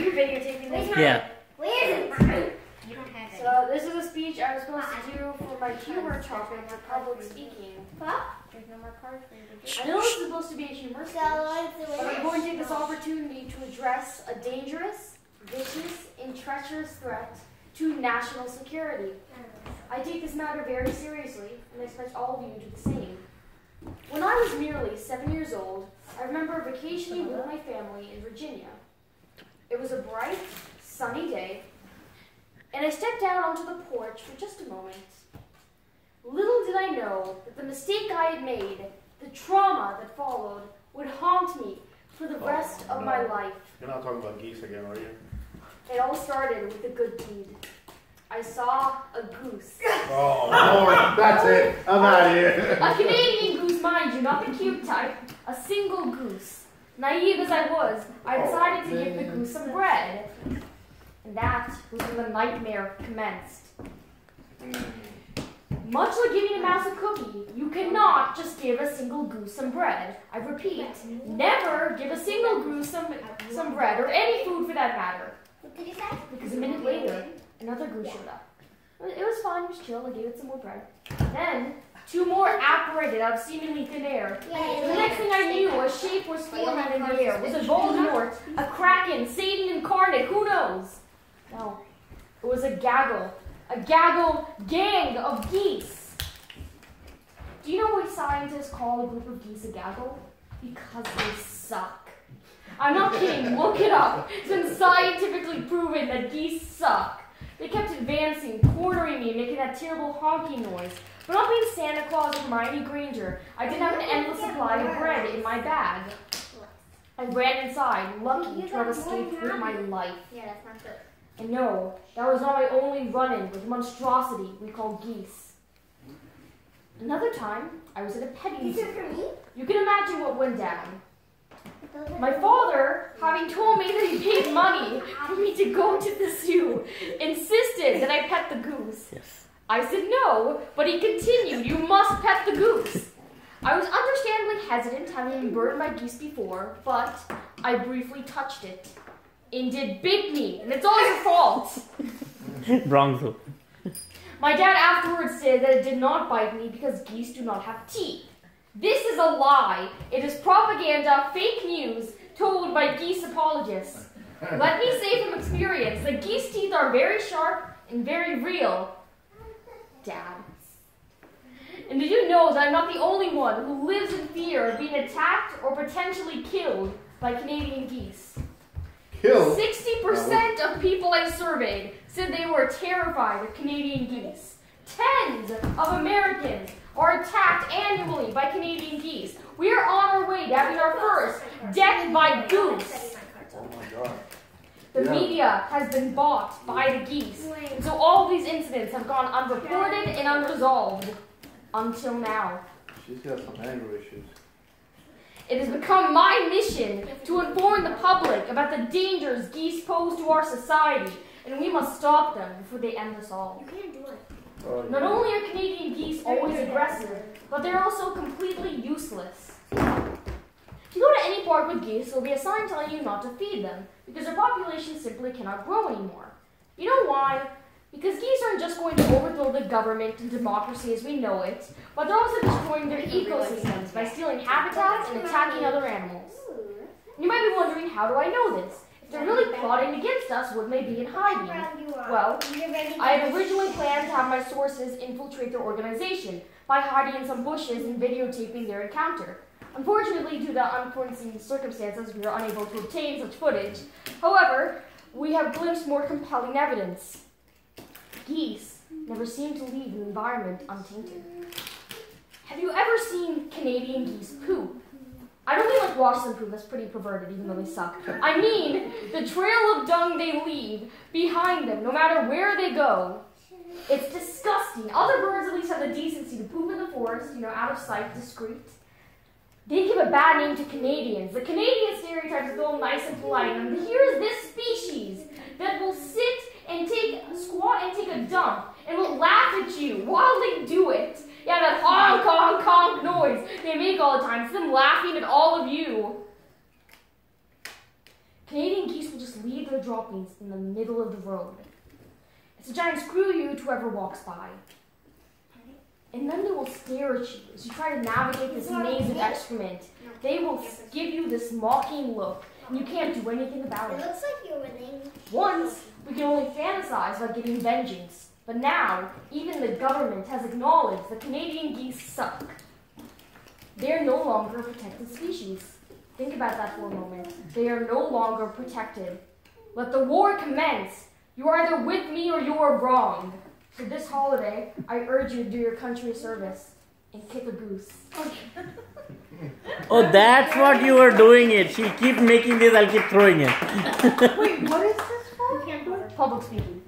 you videotaping this? Yeah. Where is it? You don't have it. So this is a speech I was supposed to do for my humor topic for public speaking. What? There's no more cards for you to do. I know it's supposed to be a humor speech, but I'm going to take this opportunity to address a dangerous, vicious, and treacherous threat to national security. I take this matter very seriously, and I expect all of you to do the same. When I was merely 7 years old, I remember vacationing with my family in Virginia. It was a bright, sunny day, and I stepped out onto the porch for just a moment. Little did I know that the mistake I had made, the trauma that followed, would haunt me for the rest of my life. You're not talking about geese again, are you? It all started with a good deed. I saw a goose. Oh, Lord, that's it. I'm out of here. A Canadian goose, mind you, not the cute type. A single goose. Naive as I was, I decided to give the goose some bread. And that was when the nightmare commenced. Much like giving a mouse a cookie, you cannot just give a single goose some bread. I repeat, never give a single goose some bread, or any food for that matter. What did you say? Because a minute later, another goose showed up. It was fine, it was chill, I gave it some more bread. Then, two more apparated out of seemingly thin air. The next thing I knew, a shape was forming in the air. Was it Voldemort, a Kraken, Satan incarnate, who knows? No, it was a gaggle gang of geese. Do you know why scientists call a group of geese a gaggle? Because they suck. I'm not kidding, look it up. It's been scientifically proven that geese suck. They kept advancing, cornering me, making that terrible honking noise. But not being Santa Claus or Hermione Granger, I didn't have an endless supply of bread in my bag. I ran inside, lucky to have escaped with my life. Yeah, that's not good. And no, that was not my only run-in with the monstrosity we call geese. Another time, I was at a petting zoo. You can imagine what went down. My father, having told me that he paid money for me to go to the zoo, insisted that I pet the goose. Yes. I said no, but he continued, you must pet the goose. I was understandably hesitant, having burned my geese before, but I briefly touched it. And it bit me, and it's all your fault. Wrong though. My dad afterwards said that it did not bite me because geese do not have teeth. This is a lie. It is propaganda, fake news, told by geese apologists. Let me say from experience that geese teeth are very sharp and very real. Dad. And did you know that I'm not the only one who lives in fear of being attacked or potentially killed by Canadian geese? 60% of people I surveyed said they were terrified of Canadian geese. Tens of Americans are attacked annually by Canadian geese. We are on our way to having our first death by goose. Oh my God. The media has been bought by the geese. And so all these incidents have gone unreported and unresolved until now. She's got some anger issues. It has become my mission to inform the public about the dangers geese pose to our society, and we must stop them before they end us all. You can't do it. Oh, Not only are Canadian geese always aggressive, but they're also completely useless. If you go to any park with geese, there will be a sign telling you not to feed them, because their population simply cannot grow anymore. You know why? Because geese aren't just going to overthrow the government and democracy as we know it, but they're also destroying their ecosystems by stealing habitats and attacking other animals. You might be wondering, how do I know this? If they're really plotting against us, wouldn't they be in hiding? Well, I had originally planned to have my sources infiltrate their organization by hiding in some bushes and videotaping their encounter. Unfortunately, due to unforeseen circumstances, we were unable to obtain such footage. However, we have glimpsed more compelling evidence. Geese never seem to leave an environment untainted. Have you ever seen Canadian geese poop? I don't mean like watch them poop, that's pretty perverted even though they suck. I mean the trail of dung they leave behind them no matter where they go. It's disgusting. Other birds at least have the decency to poop in the forest, out of sight, discreet. They give a bad name to Canadians. The Canadian stereotype is all nice and polite, and here's this species that will sit and squat and take a dump and will laugh at you while they do it. Yeah, that honk, honk, honk noise they make all the time. It's them laughing at all of you. Canadian geese will just leave their droppings in the middle of the road. It's a giant screw you to whoever walks by. And then they will stare at you as you try to navigate this maze of excrement. They will give you this mocking look, and you can't do anything about It it. looks like you're winning. Once, we could only fantasize about getting vengeance. But now, even the government has acknowledged that Canadian geese suck. They are no longer a protected species. Think about that for a moment. They are no longer protected. Let the war commence. You are either with me or you are wrong. So this holiday, I urge you to do your country a service and kick a goose. Oh, that's what you were doing it. She'll keep making this, I'll keep throwing it. Wait, what is this for? Public speaking.